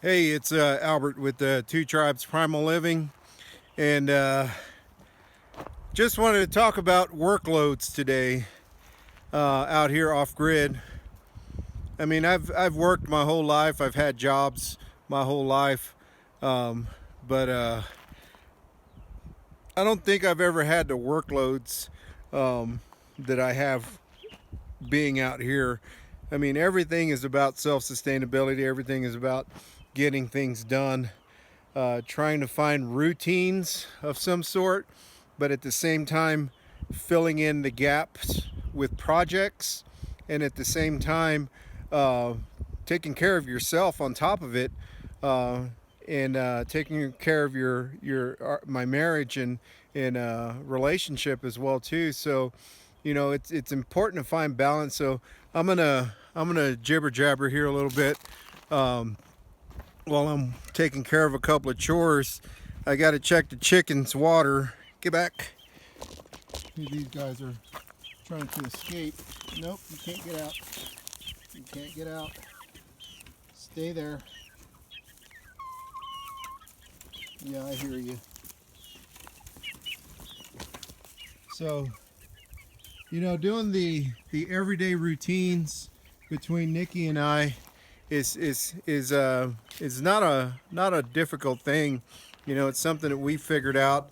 Hey, it's Albert with Two Tribes Primal Living, and just wanted to talk about workloads today out here off grid. I mean, I've worked my whole life. I've had jobs my whole life, um, but I don't think I've ever had the workloads that I have being out here. I mean, everything is about self-sustainability. Everything is about getting things done. Trying to find routines of some sort, but at the same time filling in the gaps with projects, and at the same time uh, taking care of yourself on top of it, uh, and taking care of your my marriage and relationship as well too. So, it's important to find balance. So I'm gonna jibber jabber here a little bit. Um, while I'm taking care of a couple of chores, I got to check the chickens' water. Get back. These guys are trying to escape. Nope, you can't get out. You can't get out. Stay there. Yeah, I hear you. So, doing the everyday routines between Nikki and I is not a difficult thing. It's something that we figured out.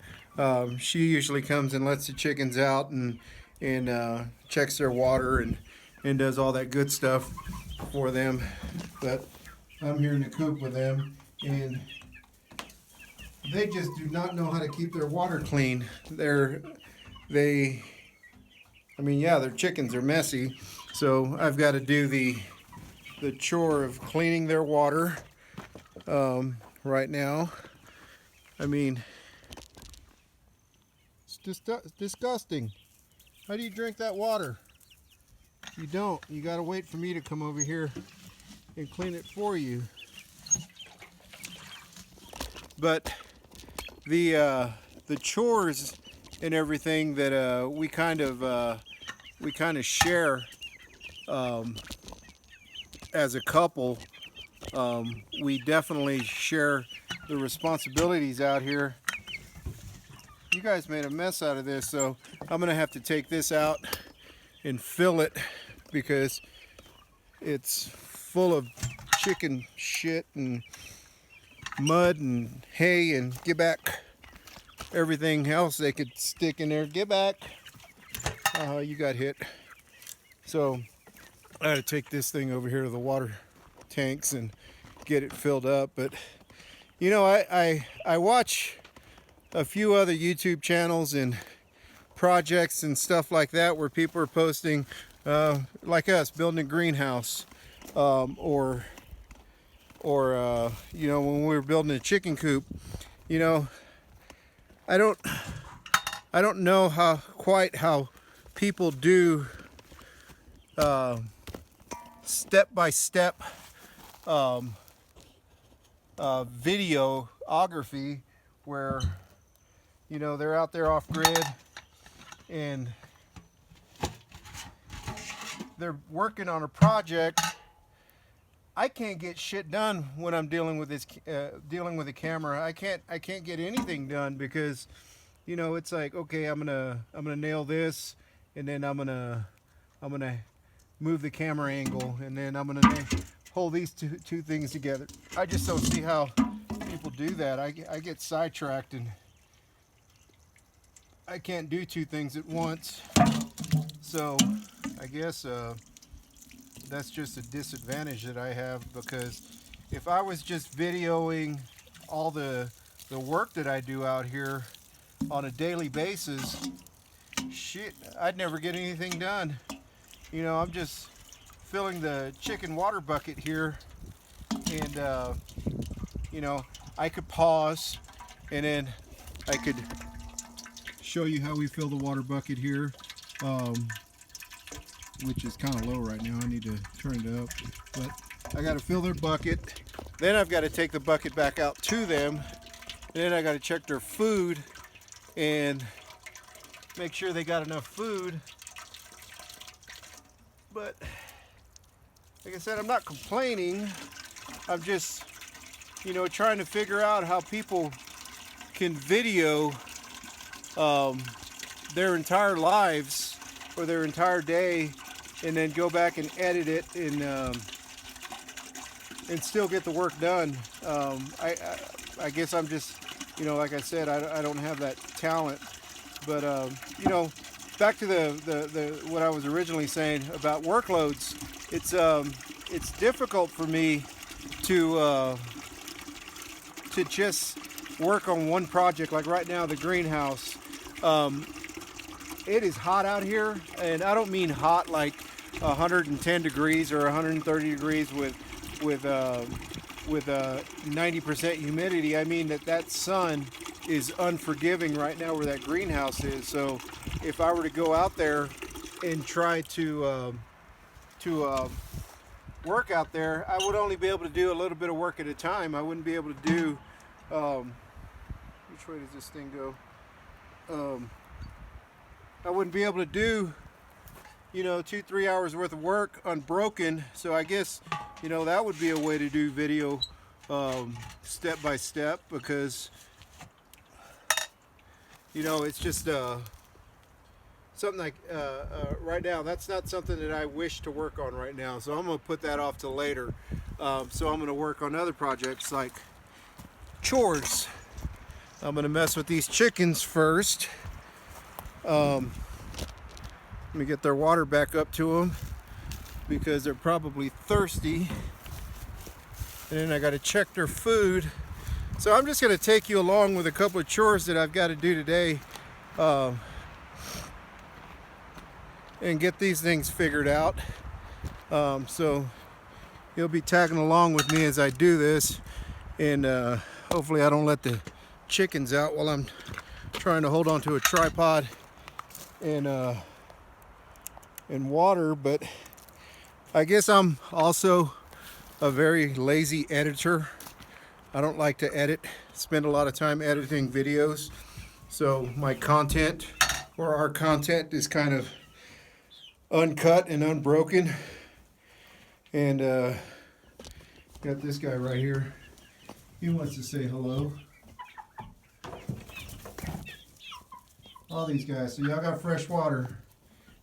She usually comes and lets the chickens out and checks their water and does all that good stuff for them. But I'm here in the coop with them, and they just do not know how to keep their water clean. They, I mean, yeah, their chickens are messy, so I've got to do the chore of cleaning their water right now. I mean, it's just disgusting. How do you drink that water? You don't. You got to wait for me to come over here and clean it for you. But the chores and everything that we kind of share as a couple. We definitely share the responsibilities out here. You guys made a mess out of this, so I'm gonna have to take this out and fill it because it's full of chicken shit and mud and hay and get back. Everything else they could stick in there. Get back. You got hit. So I gotta take this thing over here to the water tanks and get it filled up. But I watch a few other YouTube channels and projects and stuff like that where people are posting, like us, building a greenhouse, or when we were building a chicken coop. You know, I don't I don't know how people do step by step videography where they're out there off grid and they're working on a project. I can't get shit done when I'm dealing with a camera. I can't get anything done because it's like, okay, I'm gonna nail this, and then I'm gonna move the camera angle, and then I'm gonna hold these two things together. I just don't see how people do that. I get sidetracked and I can't do two things at once. So I guess that's just a disadvantage that I have, because if I was just videoing all the work that I do out here on a daily basis, shit, I'd never get anything done. I'm just filling the chicken water bucket here, and I could pause and then I could show you how we fill the water bucket here, which is kind of low right now. I need to turn it up, but I got to fill their bucket. Then I've got to take the bucket back out to them, and then I got to check their food and make sure they got enough food. But like I said, I'm not complaining. I'm just you know, trying to figure out how people can video their entire lives or their entire day, and then go back and edit it and still get the work done. I guess I'm just, you know, like I said, I don't have that talent. But you know, back to the what I was originally saying about workloads. It's difficult for me to just work on one project. Like right now, the greenhouse. It is hot out here, and I don't mean hot like 110 degrees or 130 degrees with 90% humidity. I mean that sun is unforgiving right now where that greenhouse is. So if I were to go out there and try to work out there, I would only be able to do a little bit of work at a time. I wouldn't be able to do which way does this thing go? I wouldn't be able to do, you know, 2-3 hours worth of work unbroken. So I guess, you know, that would be a way to do video step by step, because, you know, it's just something like right now, that's not something that I wish to work on right now. So I'm going to put that off till later. So I'm going to work on other projects like chores. I'm going to mess with these chickens first. Let me get their water back up to them because they're probably thirsty. And then I got to check their food. So I'm just going to take you along with a couple of chores that I've got to do today, and get these things figured out. So you'll be tagging along with me as I do this, and hopefully I don't let the chickens out while I'm trying to hold on to a tripod and water. But I guess I'm also a very lazy editor. I don't like to edit, spend a lot of time editing videos. So my content, or our content, is kind of uncut and unbroken. And got this guy right here. He wants to say hello. All these guys. So y'all got fresh water.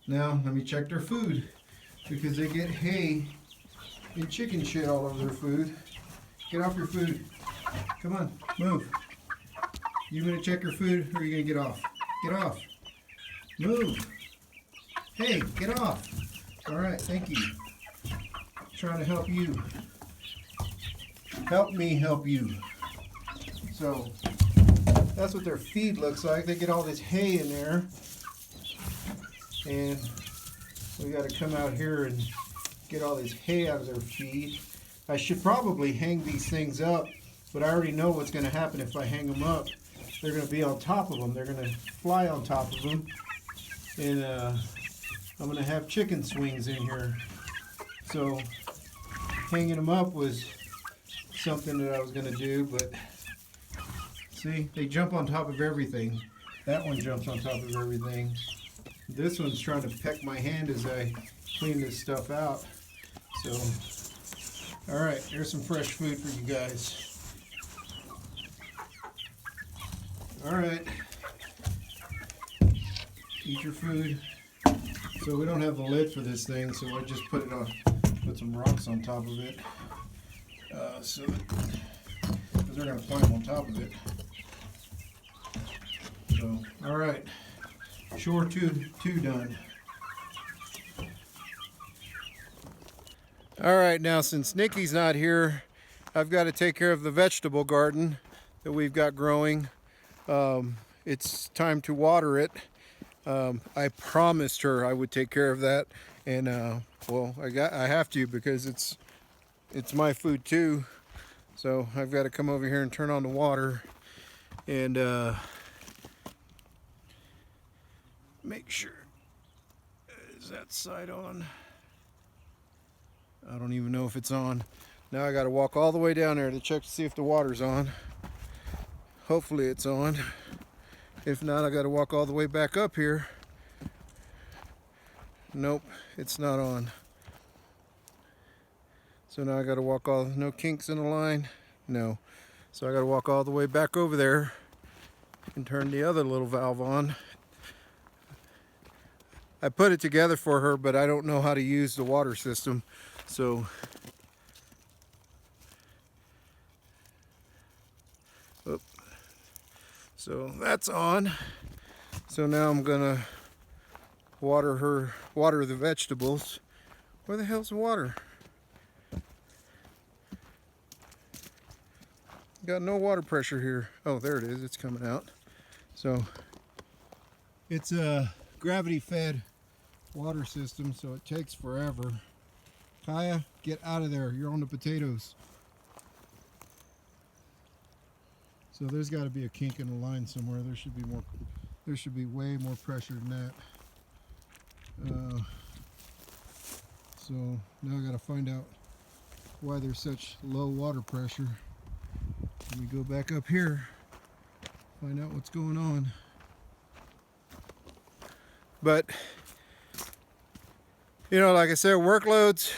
Now let me check their food, because they get hay and chicken shit all over their food. Get off your food. Come on, move. You gonna check your food, or are you gonna get off? Get off. Move. Hey, get off. All right, thank you. Trying to help you. Help me help you. So that's what their feed looks like. They get all this hay in there, and we got to come out here and get all this hay out of their feed. I should probably hang these things up, but I already know what's going to happen if I hang them up. They're going to be on top of them. They're going to fly on top of them, and I'm going to have chicken swings in here. So hanging them up was something that I was going to do, but see, they jump on top of everything. That one jumps on top of everything. This one's trying to peck my hand as I clean this stuff out. So, all right, here's some fresh food for you guys. All right, eat your food. So we don't have the lid for this thing, so I just put some rocks on top of it, so because they're gonna climb on top of it. So, all right, chore two done. All right, now since Nikki's not here, I've got to take care of the vegetable garden that we've got growing. It's time to water it. I promised her I would take care of that, and well, I have to, because it's my food too. So I've got to come over here and turn on the water, and make sure, is that side on? I don't even know if it's on. Now I got to walk all the way down there to check to see if the water's on. Hopefully it's on. If not, I got to walk all the way back up here. Nope, it's not on. So now I got to walk no kinks in the line. No. So I got to walk all the way back over there and turn the other little valve on. I put it together for her, but I don't know how to use the water system. So, oh, so that's on. So now I'm gonna water the vegetables. Where the hell's the water? Got no water pressure here. Oh, there it is. It's coming out. So it's a gravity fed water system, so it takes forever. Kaya, get out of there. You're on the potatoes. So there's got to be a kink in the line somewhere. There should be more. There should be way more pressure than that. So now I got to find out why there's such low water pressure. Let me go back up here, find out what's going on. But you know, like I said, workloads,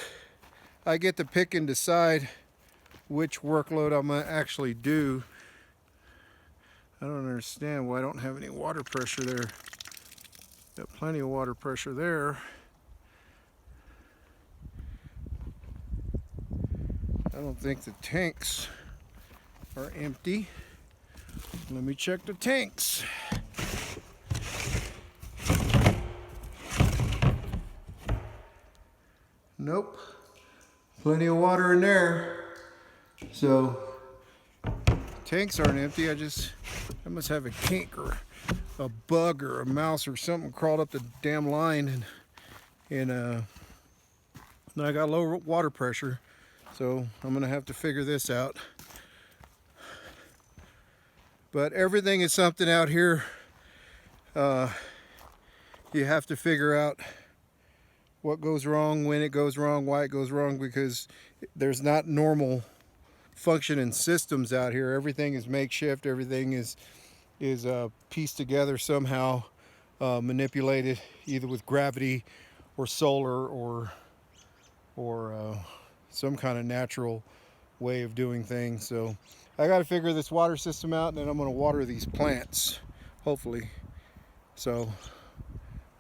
I get to pick and decide which workload I'm gonna actually do. I don't understand why I don't have any water pressure there. Got plenty of water pressure there. I don't think the tanks are empty. Let me check the tanks. Nope. Plenty of water in there. So tanks aren't empty. I must have a kink or a bug or a mouse or something crawled up the damn line, and I got low water pressure. So I'm gonna have to figure this out. But everything is something out here. You have to figure out what goes wrong, when it goes wrong, why it goes wrong, because there's not normal functioning systems out here. Everything is makeshift. Everything is pieced together somehow, manipulated either with gravity or solar or some kind of natural way of doing things. So I got to figure this water system out, and then I'm going to water these plants, hopefully. So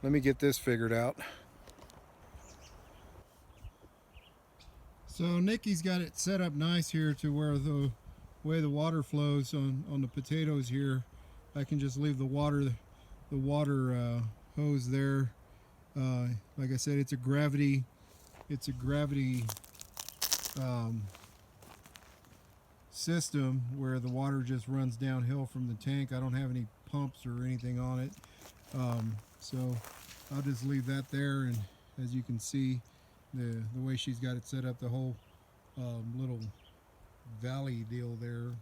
let me get this figured out. So Nikki's got it set up nice here to where the way the water flows on the potatoes here, I can just leave the water hose there. Like I said, it's a gravity system where the water just runs downhill from the tank. I don't have any pumps or anything on it, so I'll just leave that there. And as you can see, the way she's got it set up, the whole little valley deal there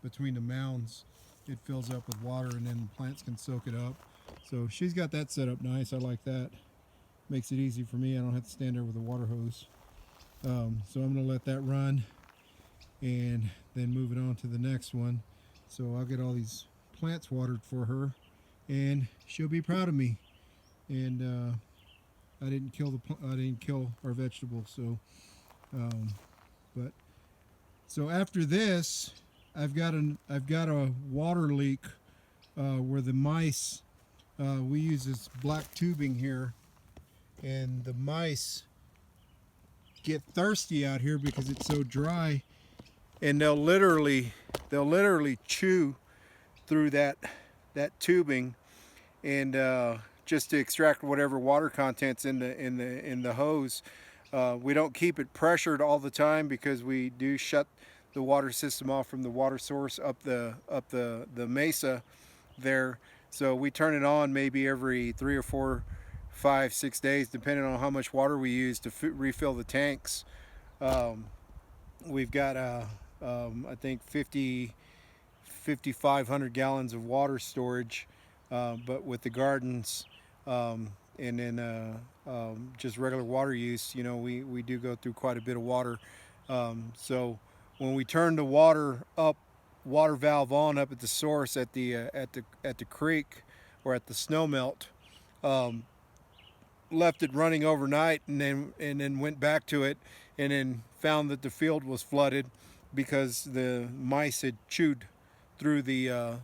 between the mounds, it fills up with water, and then plants can soak it up. So she's got that set up nice. I like that. Makes it easy for me. I don't have to stand there with a water hose. So I'm going to let that run and then move it on to the next one. So I'll get all these plants watered for her, and she'll be proud of me. And I didn't kill our vegetables. So, so after this, I've got a water leak where the mice. We use this black tubing here, and the mice get thirsty out here because it's so dry, and they'll literally chew through that tubing, and just to extract whatever water contents in the hose. We don't keep it pressured all the time because we do shut the water system off from the water source up the mesa there. So we turn it on maybe every 3 or 4, 5, 6 days, depending on how much water we use to refill the tanks. We've got I think 5,500 gallons of water storage, but with the gardens and then just regular water use, you know, we do go through quite a bit of water. So when we turn the water valve on up at the source at the creek or at the snow melt, left it running overnight, and then went back to it, and then found that the field was flooded, because the mice had chewed through the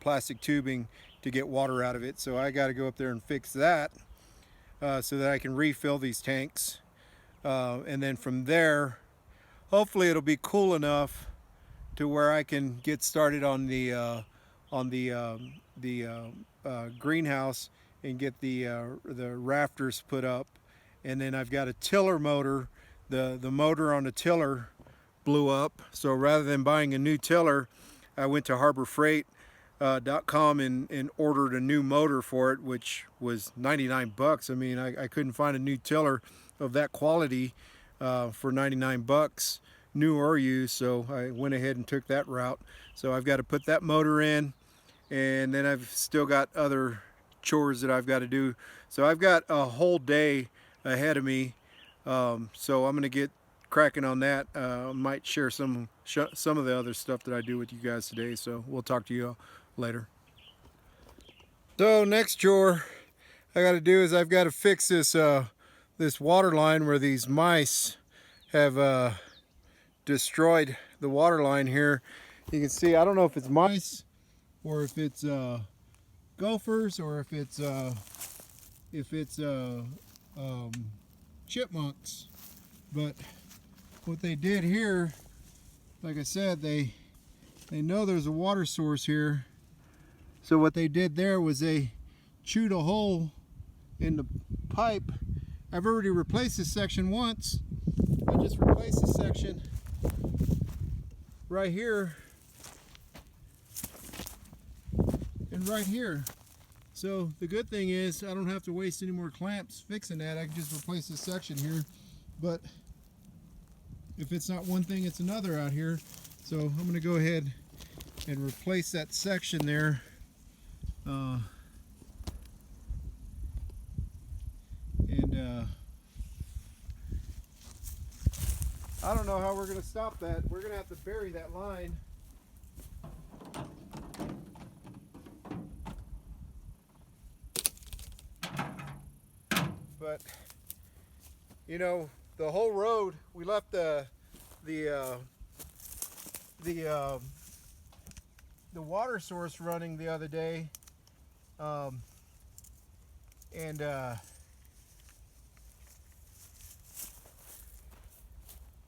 plastic tubing to get water out of it. So I got to go up there and fix that so that I can refill these tanks. And then from there, hopefully it'll be cool enough to where I can get started on the greenhouse and get the rafters put up. And then I've got a tiller motor. The motor on the tiller blew up, so rather than buying a new tiller, I went to HarborFreight.com and ordered a new motor for it, which was 99 bucks. I mean, I couldn't find a new tiller of that quality for 99 bucks, new or used, so I went ahead and took that route. So I've got to put that motor in, and then I've still got other chores that I've got to do. So I've got a whole day ahead of me, so I'm going to get cracking on that. Might share some of the other stuff that I do with you guys today, so we'll talk to you later. So next chore I got to do is I've got to fix this this water line where these mice have destroyed the water line here. You can see, I don't know if it's mice or if it's gophers or if it's chipmunks, but what they did here, like I said, they know there's a water source here, so what they did there was they chewed a hole in the pipe. I've already replaced this section once. I just replaced this section right here and right here. So the good thing is I don't have to waste any more clamps fixing that. I can just replace this section here. But if it's not one thing, it's another out here. So I'm going to go ahead and replace that section there. I don't know how we're going to stop that. We're going to have to bury that line. But you know, the whole road, we left the water source running the other day, and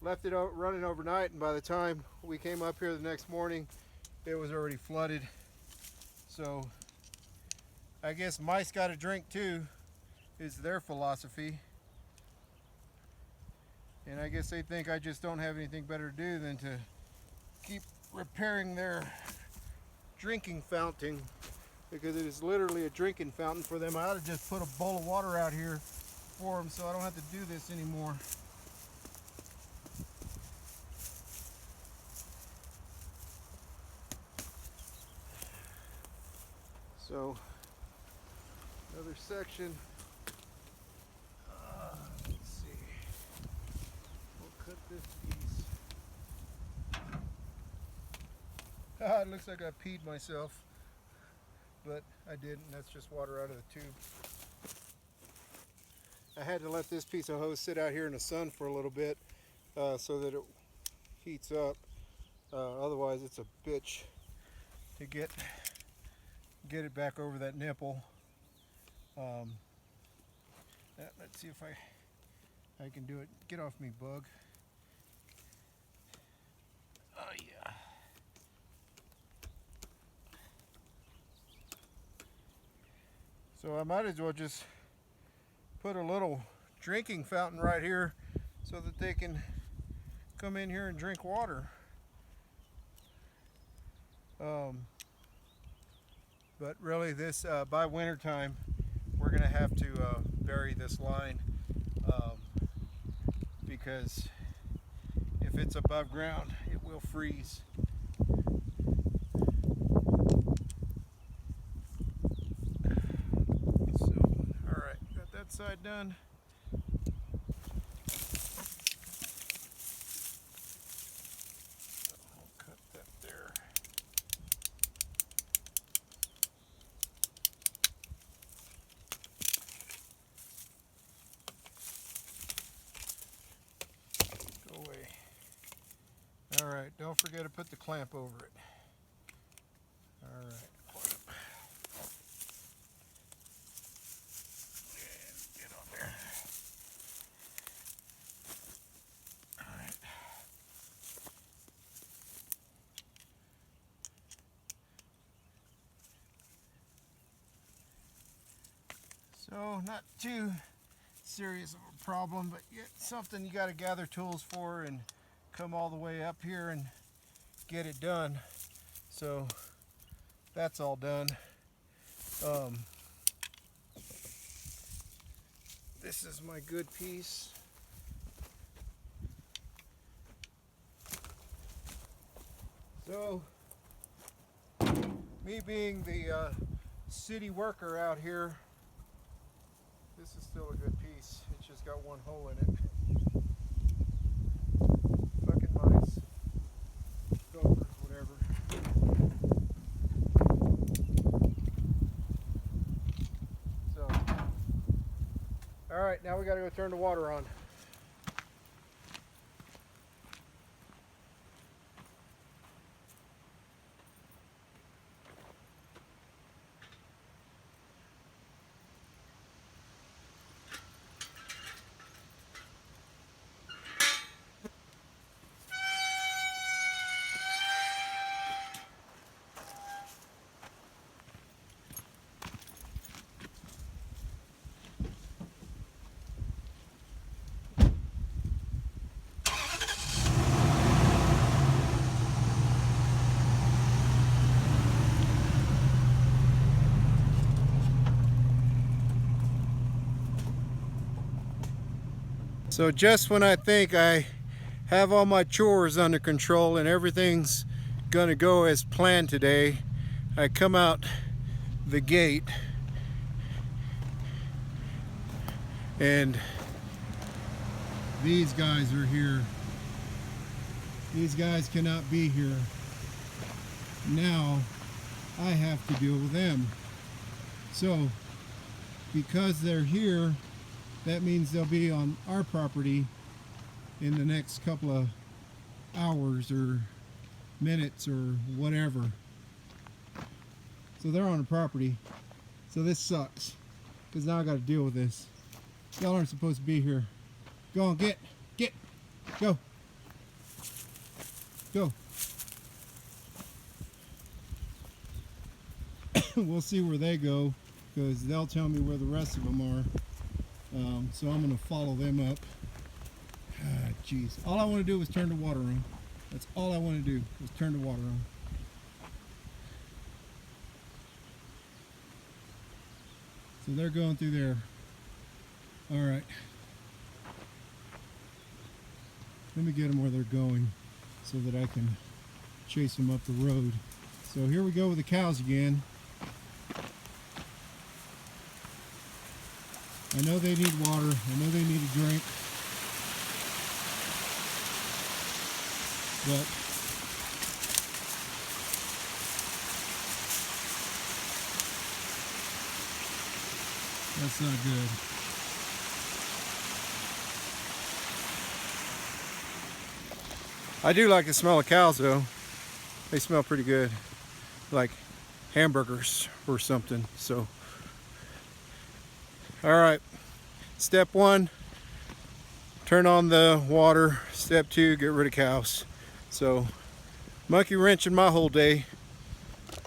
left it running overnight, and by the time we came up here the next morning, it was already flooded. So I guess mice got a drink too, is their philosophy. And I guess they think I just don't have anything better to do than to keep repairing their drinking fountain, because it is literally a drinking fountain for them. I ought to just put a bowl of water out here for them so I don't have to do this anymore. So another section. Let's see. We'll cut this piece. It looks like I peed myself, but I didn't. That's just water out of the tube. I had to let this piece of hose sit out here in the sun for a little bit so that it heats up. Otherwise, it's a bitch to get it back over that nipple. Let's see if I can do it. Get off me, bug. Oh yeah. So I might as well just put a little drinking fountain right here so that they can come in here and drink water. But really, this by winter time, we're going to have to bury this line because if it's above ground, it will freeze. So, all right, got that side done. forget to put the clamp over it. All right. Get on there. All right. So not too serious of a problem, but yet something you got to gather tools for and come all the way up here and get it done. So that's all done. This is my good piece. So me being the city worker out here, this is still a good piece. It's just got one hole in it. Fucking mice, gophers, whatever. So, all right, now we got to go turn the water on. So just when I think I have all my chores under control and everything's gonna go as planned today, I come out the gate and these guys are here. These guys cannot be here. Now I have to deal with them. So because they're here, that means they'll be on our property in the next couple of hours or minutes or whatever. So they're on the property. So this sucks, because now I got to deal with this. Y'all aren't supposed to be here. Go on, get, go. Go. We'll see where they go, because they'll tell me where the rest of them are. So I'm going to follow them up. Jeez. All I want to do is turn the water on. That's all I want to do, is turn the water on. So they're going through there. All right. Let me get them where they're going so that I can chase them up the road. So here we go with the cows again. I know they need water. I know they need a drink. But that's not good. I do like the smell of cows though. They smell pretty good. Like hamburgers or something. So all right, step 1, turn on the water. Step 2, get rid of cows. So, monkey wrenching my whole day.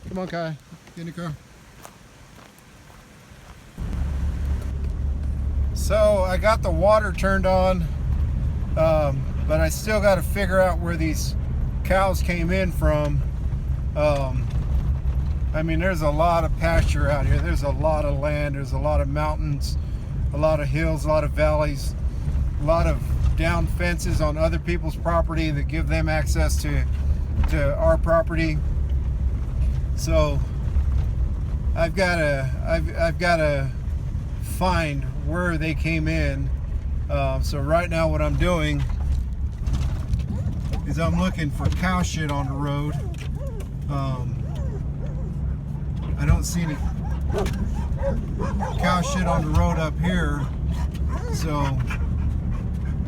Come on, Kai, get in the car. So, I got the water turned on, but I still got to figure out where these cows came in from. I mean, there's a lot of pasture out here. There's a lot of land. There's a lot of mountains, a lot of hills, a lot of valleys, a lot of down fences on other people's property that give them access to our property. So I've got to find where they came in. So right now what I'm doing is I'm looking for cow shit on the road. I don't see any cow shit on the road up here, so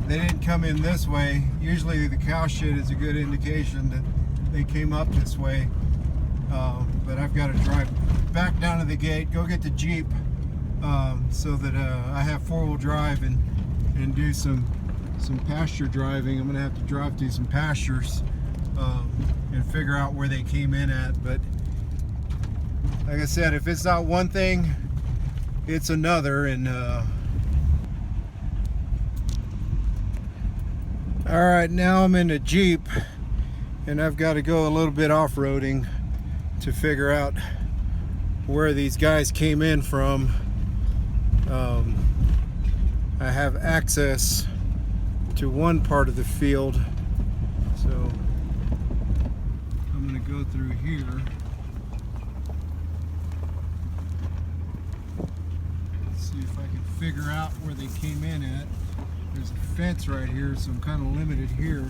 they didn't come in this way. Usually the cow shit is a good indication that they came up this way. But I've got to drive back down to the gate, go get the Jeep, so that I have four-wheel drive and do some pasture driving. I'm gonna have to drive through some pastures and figure out where they came in at. But like I said, if it's not one thing, it's another. And all right, now I'm in the Jeep and I've got to go a little bit off-roading to figure out where these guys came in from. I have access to one part of the field, so I'm going to go through here. Let's see if I can figure out where they came in at. There's a fence right here, so I'm kind of limited here.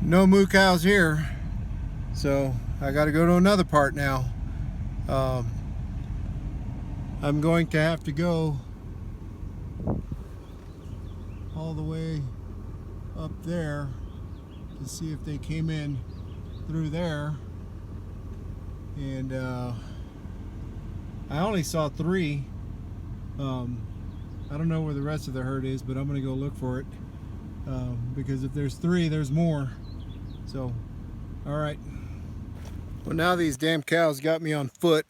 No moo cows here, so I got to go to another part now. I'm going to have to go all the way up there to see if they came in through there, and I only saw 3. I don't know where the rest of the herd is, but I'm gonna go look for it, because if there's 3, there's more. So, all right. Well, now these damn cows got me on foot,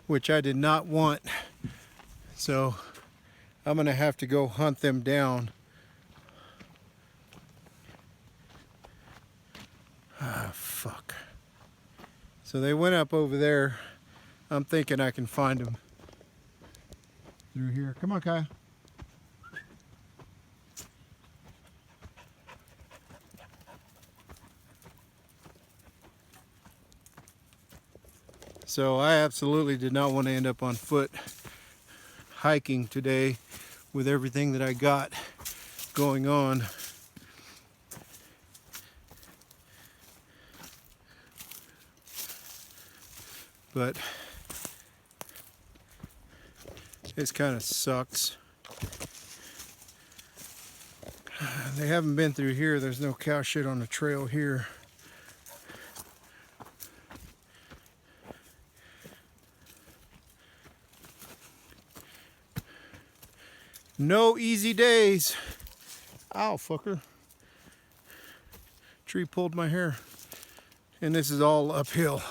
which I did not want. So I'm gonna have to go hunt them down. Ah, fuck. So they went up over there. I'm thinking I can find them through here. Come on, Kaya. So I absolutely did not want to end up on foot hiking today with everything that I got going on. But this kind of sucks. They haven't been through here. There's no cow shit on the trail here. No easy days. Ow, fucker. Tree pulled my hair. And this is all uphill.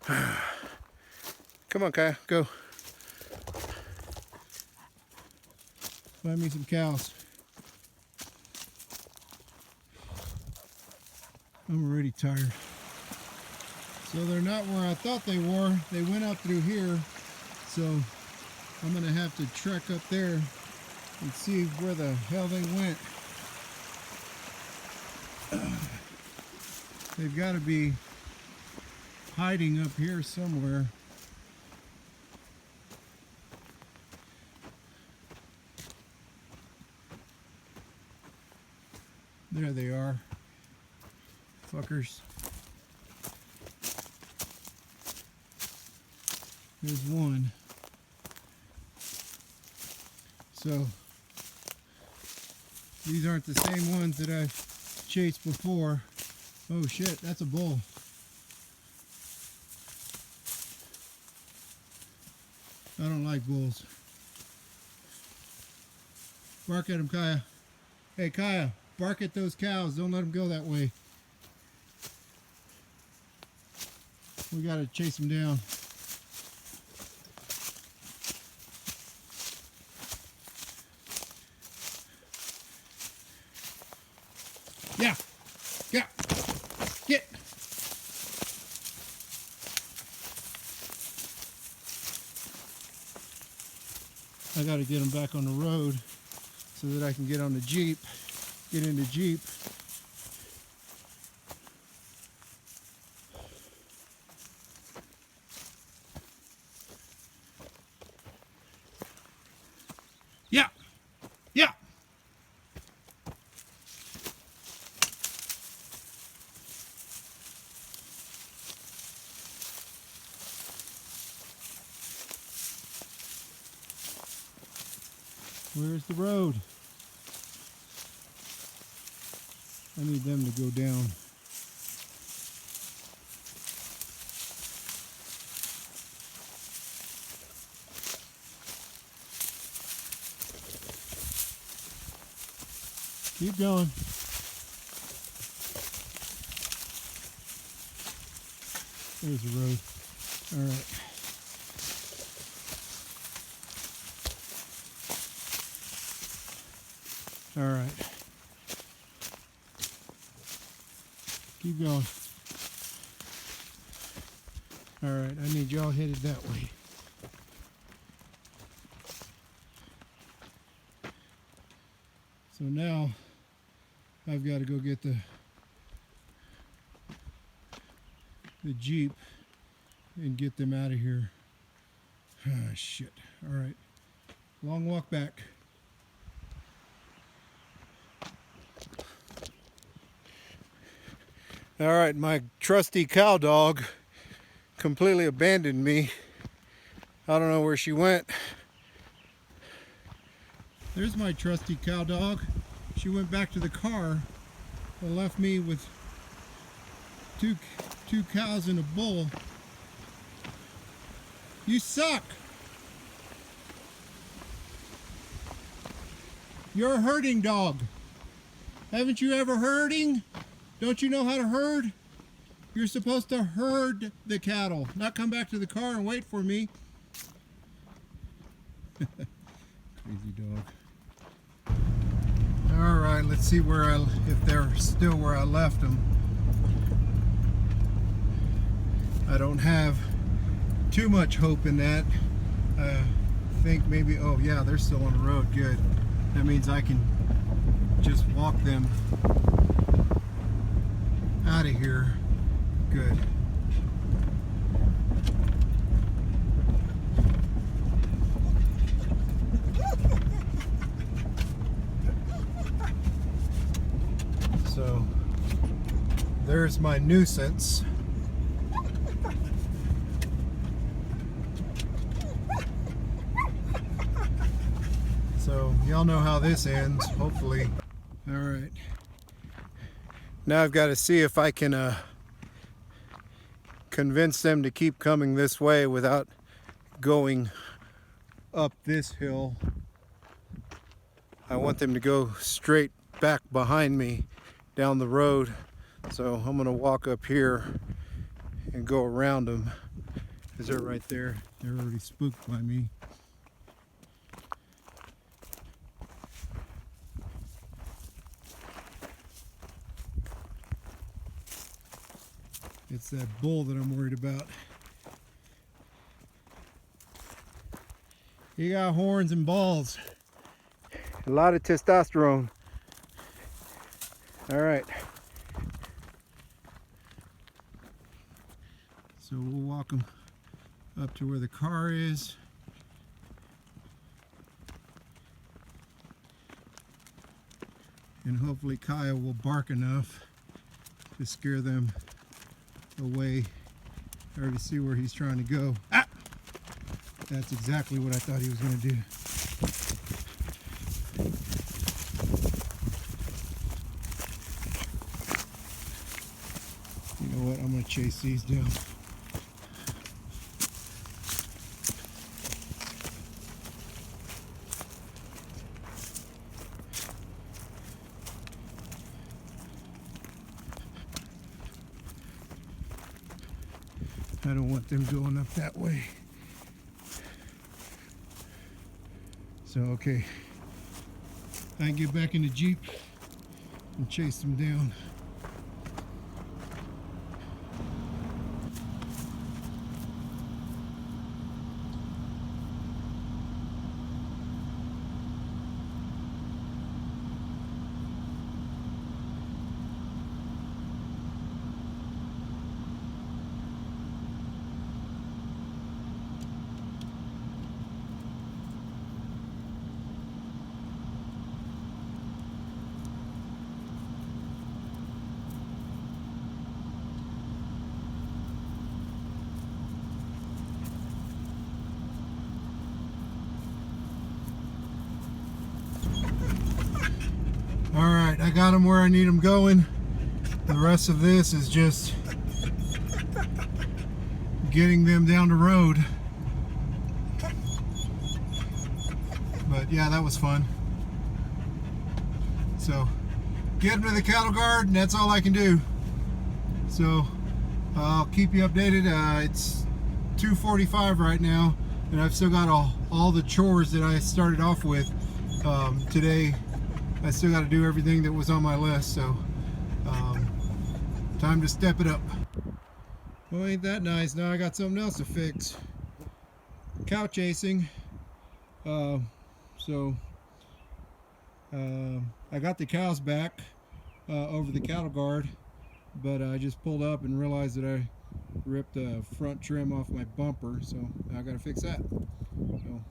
Come on, Kaya, go. Find me some cows. I'm already tired. So they're not where I thought they were. They went up through here. So I'm gonna have to trek up there and see where the hell they went. They've got to be hiding up here somewhere. There they are. Fuckers. There's one. So these aren't the same ones that I've chased before. Oh shit, that's a bull. I don't like bulls. Bark at them, Kaya. Hey, Kaya, bark at those cows. Don't let them go that way. We gotta chase them down. Yeah, yeah, get. I got to get them back on the road so that I can get on the Jeep, get in the Jeep, Where's the road? I need them to go down. Keep going. There's the road. All right. All right. Keep going. All right, I need y'all headed that way. So now I've got to go get the Jeep and get them out of here. Ah, shit. All right. Long walk back. All right, my trusty cow dog completely abandoned me. I don't know where she went. There's my trusty cow dog. She went back to the car and left me with two cows and a bull. You suck. You're a herding dog. Haven't you ever herding? Don't you know how to herd? You're supposed to herd the cattle, not come back to the car and wait for me. Crazy dog. All right, let's see if they're still where I left them. I don't have too much hope in that. I think maybe, oh yeah, they're still on the road. Good. That means I can just walk them out of here. Good. So there's my nuisance. So y'all know how this ends, hopefully. All right. Now I've got to see if I can convince them to keep coming this way without going up this hill. I want them to go straight back behind me down the road. So I'm gonna walk up here and go around them, because they're right there. They're already spooked by me. It's that bull that I'm worried about. He got horns and balls. A lot of testosterone. All right. So we'll walk him up to where the car is. And hopefully Kaya will bark enough to scare them away. I already see where he's trying to go. Ah! That's exactly what I thought he was going to do. You know what? I'm going to chase these down. I don't want them going up that way. So, okay. I can get back in the Jeep and chase them down. got them where I need them going. The rest of this is just getting them down the road. But yeah, that was fun. So get them to the cattle guard, and that's all I can do. So I'll keep you updated. It's 2:45 right now, and I've still got all the chores that I started off with today. I still got to do everything that was on my list, so time to step it up. Well, ain't that nice? Now I got something else to fix. Cow chasing. I got the cows back over the cattle guard, but I just pulled up and realized that I ripped the front trim off my bumper, so I got to fix that. So.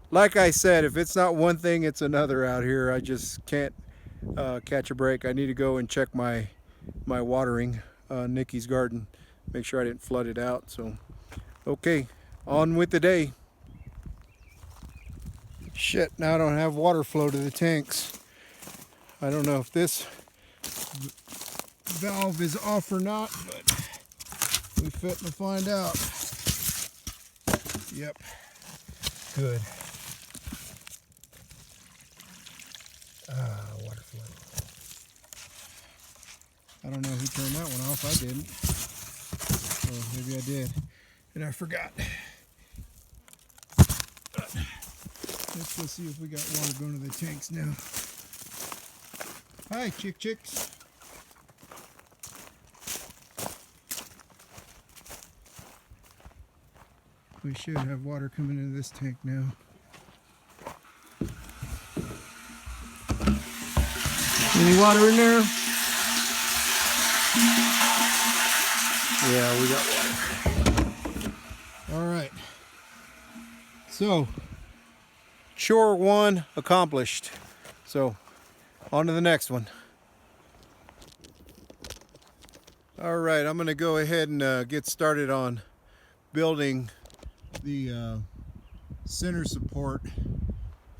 Like I said, if it's not one thing, it's another out here. I just can't catch a break. I need to go and check my watering, Nikki's garden, make sure I didn't flood it out. So, okay, on with the day. Shit, now I don't have water flow to the tanks. I don't know if this valve is off or not, but we fit to find out. Yep, good. Water flow. I don't know who turned that one off. I didn't. Or maybe I did, and I forgot. Let's go see if we got water going to the tanks now. Hi, chicks. We should have water coming into this tank now. Any water in there? Yeah, we got water. All right. So, chore 1 accomplished. So, on to the next one. All right, I'm going to go ahead and get started on building the center support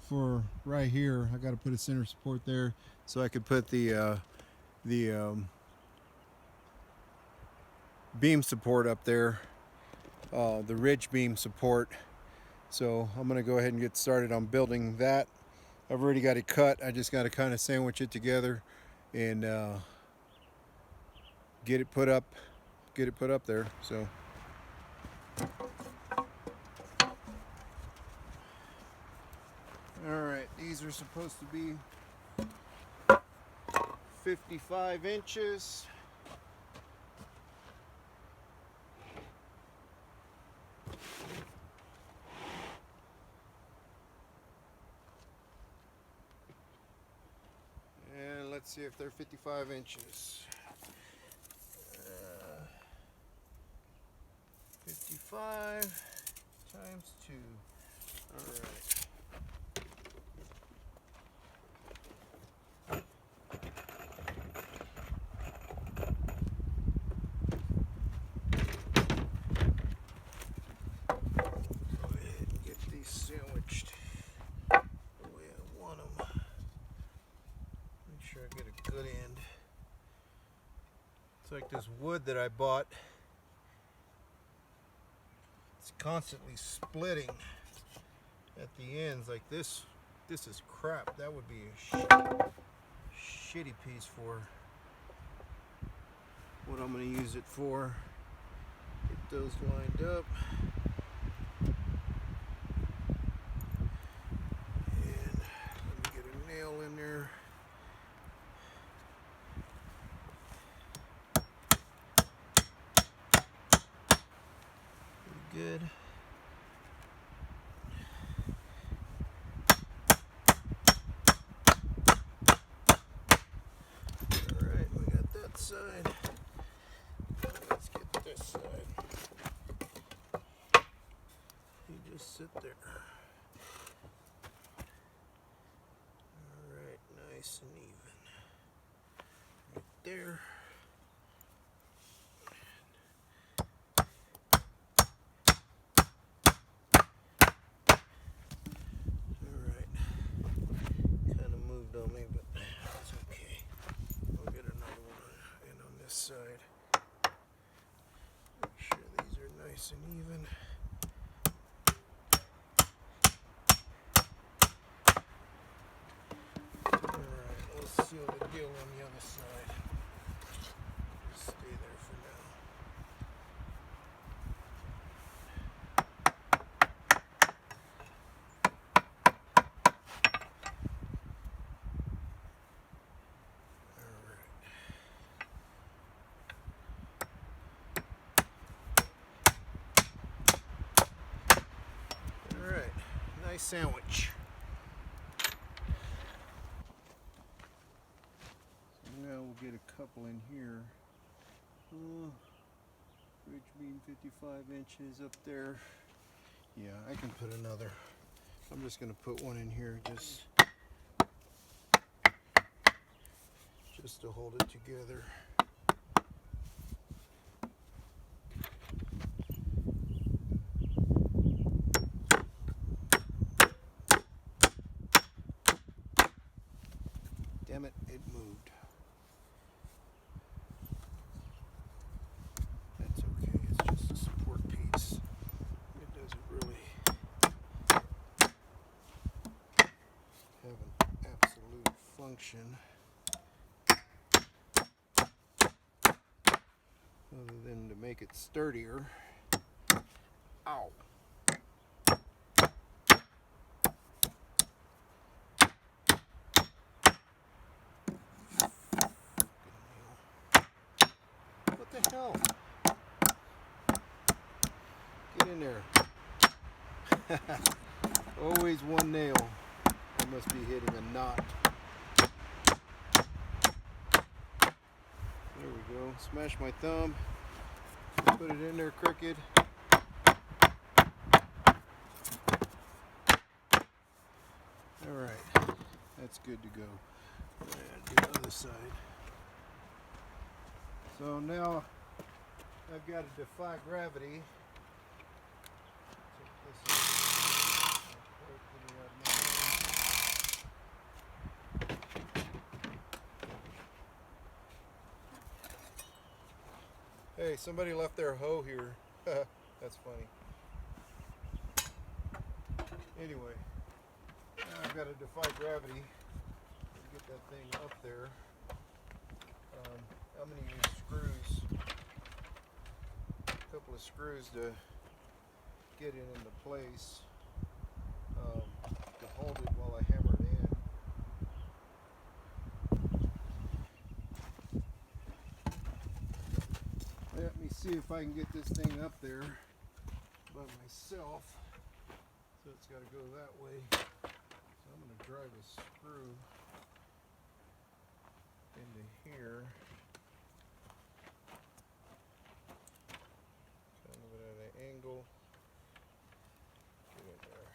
for right here. I got to put a center support there so I could put the beam support up there, the ridge beam support. So I'm going to go ahead and get started on building that. I've already got it cut. I just got to kind of sandwich it together and get it put up there. So all right, these are supposed to be 55 inches. And let's see if they're 55 inches. 55 times 2. All right. Sandwiched the way I want them. Make sure I get a good end. It's like this wood that I bought. It's constantly splitting at the ends like this. This is crap. That would be a shitty piece for what I'm going to use it for. Get those lined up. In there. Pretty good. All right, we got that side. Let's get this side. You just sit there. Nice and even right there. All right, kind of nice and even. Alright, let's seal the deal on the other side. Just stay there for now. Alright, nice sandwich. So now we'll get a couple in here. Ridge beam 55 inches up there. Yeah, I can put another. I'm just going to put one in here just to hold it together. Damn it, it moved. That's okay, it's just a support piece. It doesn't really have an absolute function other than to make it sturdier. Ow! What the hell? Get in there. Always one nail. I must be hitting a knot. There we go. Smash my thumb. Put it in there crooked. Alright. That's good to go. And the other side. So now I've got to defy gravity. Hey, somebody left their hoe here. That's funny. Anyway, now I've got to defy gravity to get that thing up there. I'm going to use screws, a couple of screws to get it into place, to hold it while I hammer it in. Let me see if I can get this thing up there by myself. So it's got to go that way. So I'm going to drive a screw into here. Kind of at an angle. Get in there.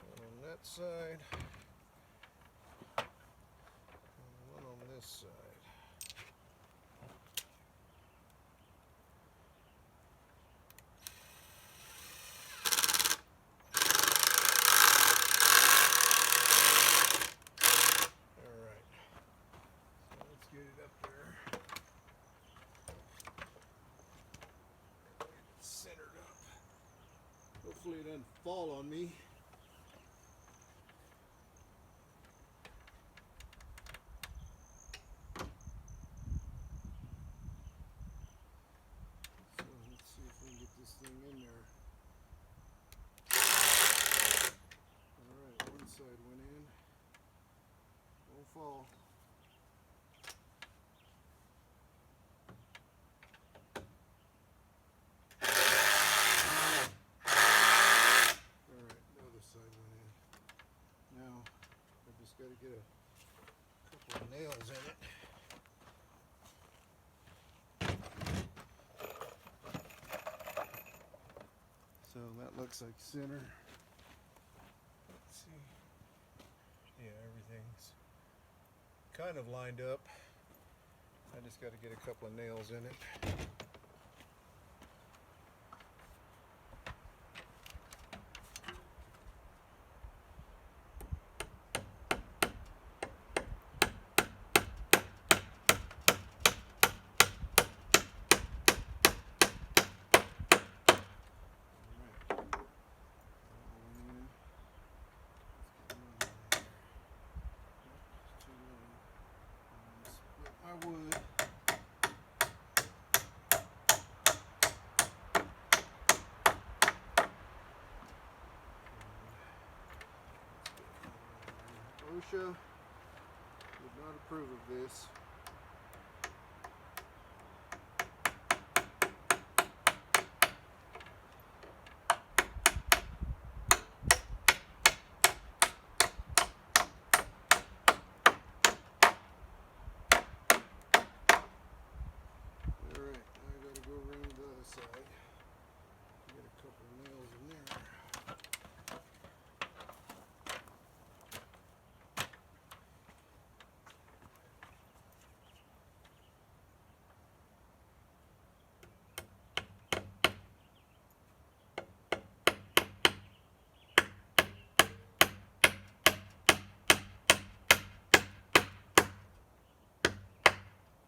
One on that side. And one on this side. Centered up. Hopefully it doesn't fall on me. So let's see if we can get this thing in there. Alright, one side went in. Won't fall. Got to get a couple of nails in it. So that looks like center. Let's see. Yeah, everything's kind of lined up. I just got to get a couple of nails in it. OSHA would not approve of this. Alright, now I gotta go around the other side. Get a couple of nails in there.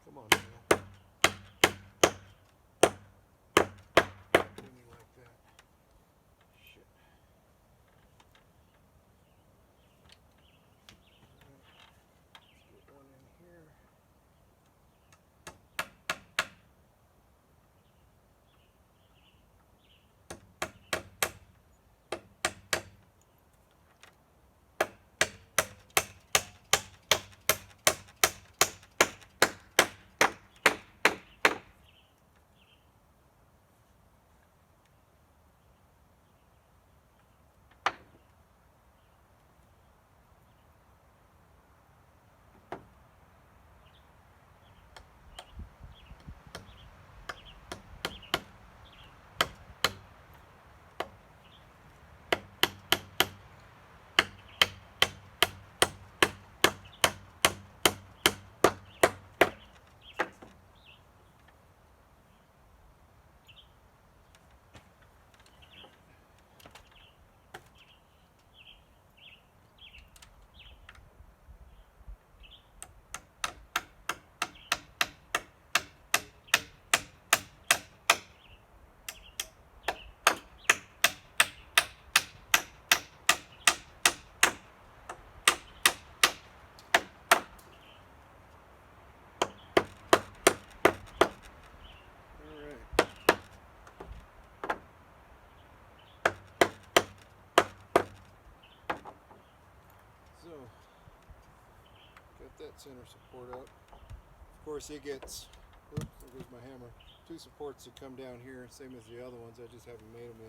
Come on, nail. Give me like that. Shit. Let's get one in here. So, got that center support up. Of course it gets, oops, there goes my hammer. Two supports that come down here, same as the other ones, I just haven't made them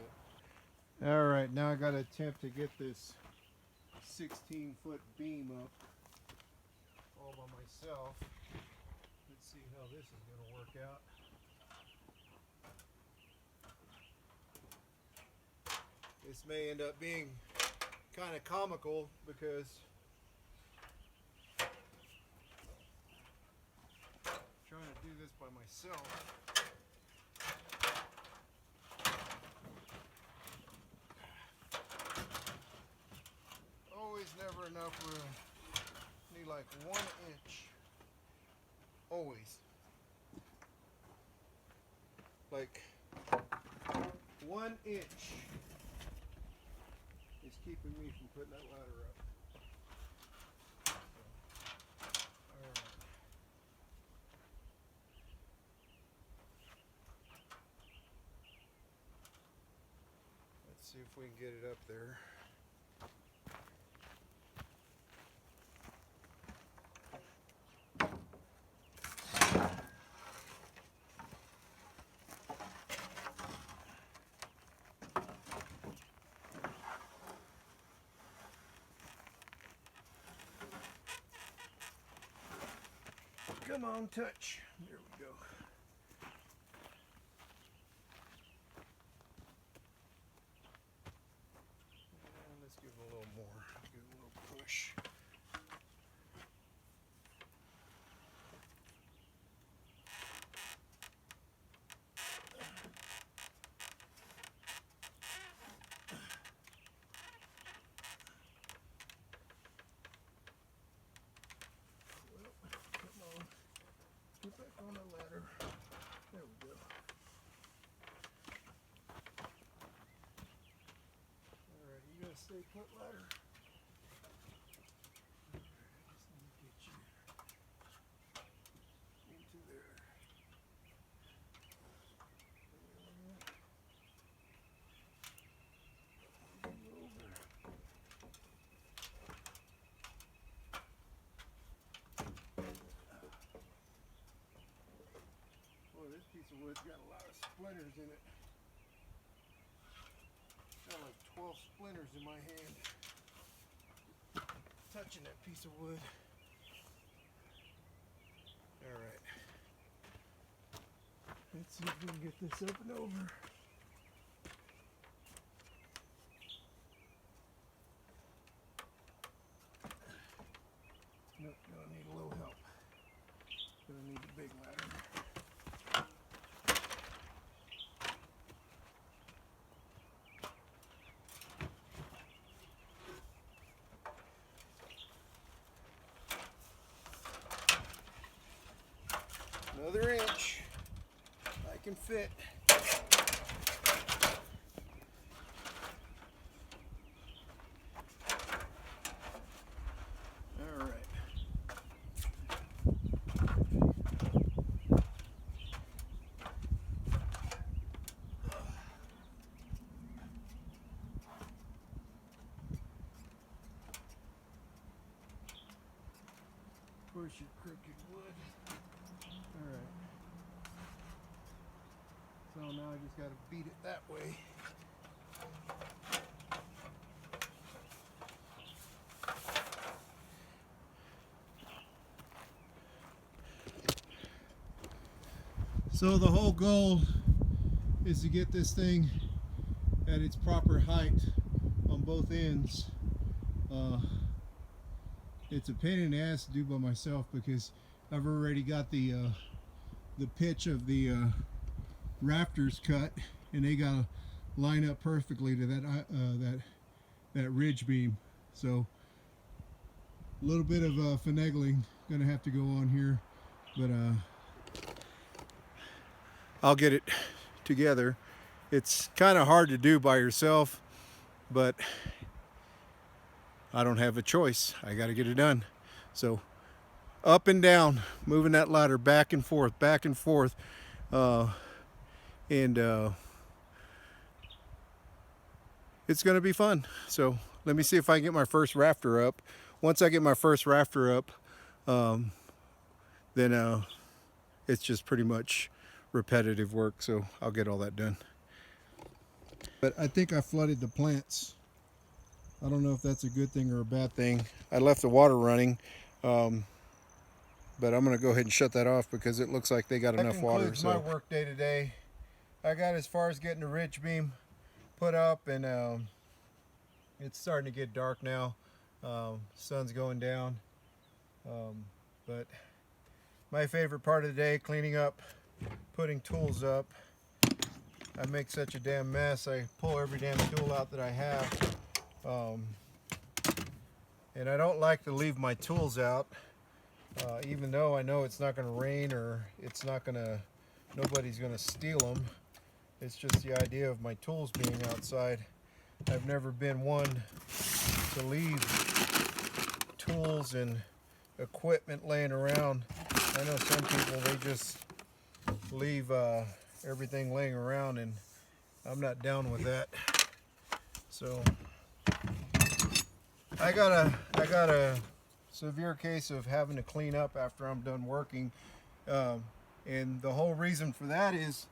yet. Alright, now I got to attempt to get this 16-foot beam up all by myself. Let's see how this is going to work out. This may end up being kind of comical because trying to do this by myself. Always never enough room. Need like 1 inch. Always. Like 1 inch is keeping me from putting that ladder up. Alright. Let's see if we can get it up there. Come on, touch. There we go. And let's give it a little more. Give it a little push. Get back on the ladder. There we go. Alright, you gotta stay put, ladder. Alright, I just need to get you into there. Over. piece of wood got a lot of splinters in it. Got like 12 splinters in my hand. Touching that piece of wood. Alright. Let's see if we can get this up and over. Nope, gonna need a little help. Gonna need a big ladder. Another inch. I can fit. All right. Push your crooked wood. All right. So now I just got to beat it that way. So the whole goal is to get this thing at its proper height on both ends. It's a pain in the ass to do by myself because I've already got the pitch of the rafters cut, and they gotta line up perfectly to that ridge beam. So a little bit of finagling gonna have to go on here, but I'll get it together. It's kind of hard to do by yourself, but I don't have a choice. I got to get it done. So up and down, moving that ladder back and forth, and it's going to be fun. So let me see if I can get my first rafter up. Once I get my first rafter up, then it's just pretty much repetitive work. So I'll get all that done. But I think I flooded the plants. I don't know if that's a good thing or a bad thing. I left the water running, but I'm going to go ahead and shut that off because it looks like they got enough water. That concludes my work day today. I got as far as getting the ridge beam put up, and it's starting to get dark now. Sun's going down, but my favorite part of the day, cleaning up, putting tools up. I make such a damn mess. I pull every damn tool out that I have. And I don't like to leave my tools out, even though I know it's not going to rain or nobody's going to steal them. It's just the idea of my tools being outside. I've never been one to leave tools and equipment laying around. I know some people, they just leave everything laying around, and I'm not down with that. So I got a severe case of having to clean up after I'm done working, and the whole reason for that is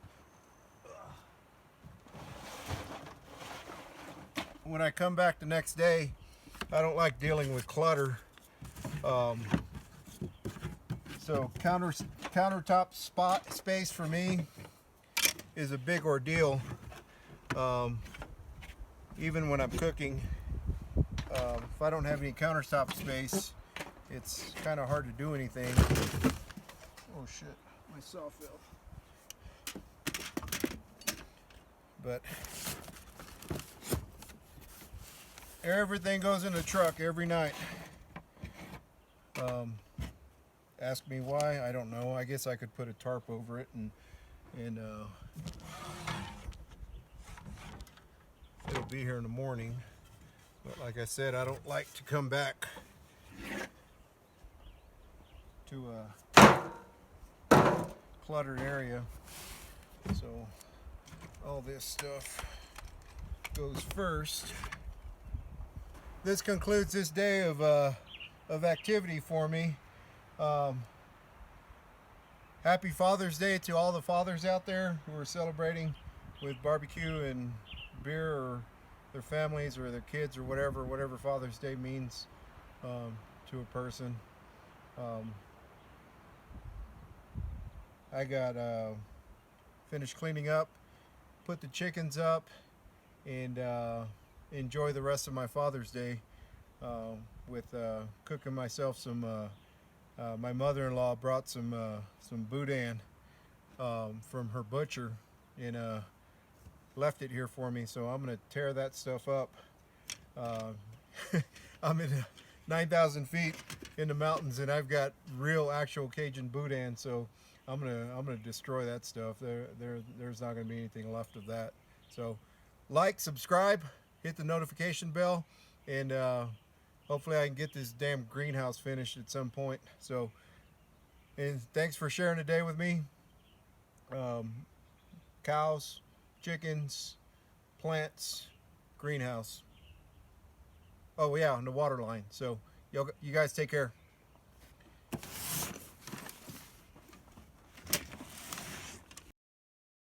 when I come back the next day, I don't like dealing with clutter. So countertop space for me is a big ordeal. Even when I'm cooking, if I don't have any countertop space, it's kind of hard to do anything. Oh shit, my saw fell. But everything goes in the truck every night. Ask me why, I don't know. I guess I could put a tarp over it and it'll be here in the morning. But like I said, I don't like to come back to a cluttered area. So all this stuff goes first. This concludes this day of activity for me. happy Father's Day to all the fathers out there who are celebrating with barbecue and beer, or their families or their kids or whatever Father's Day means to a person. Um, I got finished cleaning up, put the chickens up, and enjoy the rest of my Father's Day with cooking myself some. My mother-in-law brought some boudin from her butcher and left it here for me, so I'm gonna tear that stuff up. Uh, I'm in 9,000 feet in the mountains, and I've got real, actual Cajun boudin, so I'm gonna destroy that stuff. There's not gonna be anything left of that. So, like, subscribe, hit the notification bell, and hopefully I can get this damn greenhouse finished at some point. So, and thanks for sharing the day with me. Um, Cows, chickens, plants, greenhouse. Oh yeah, and the water line. So you guys take care.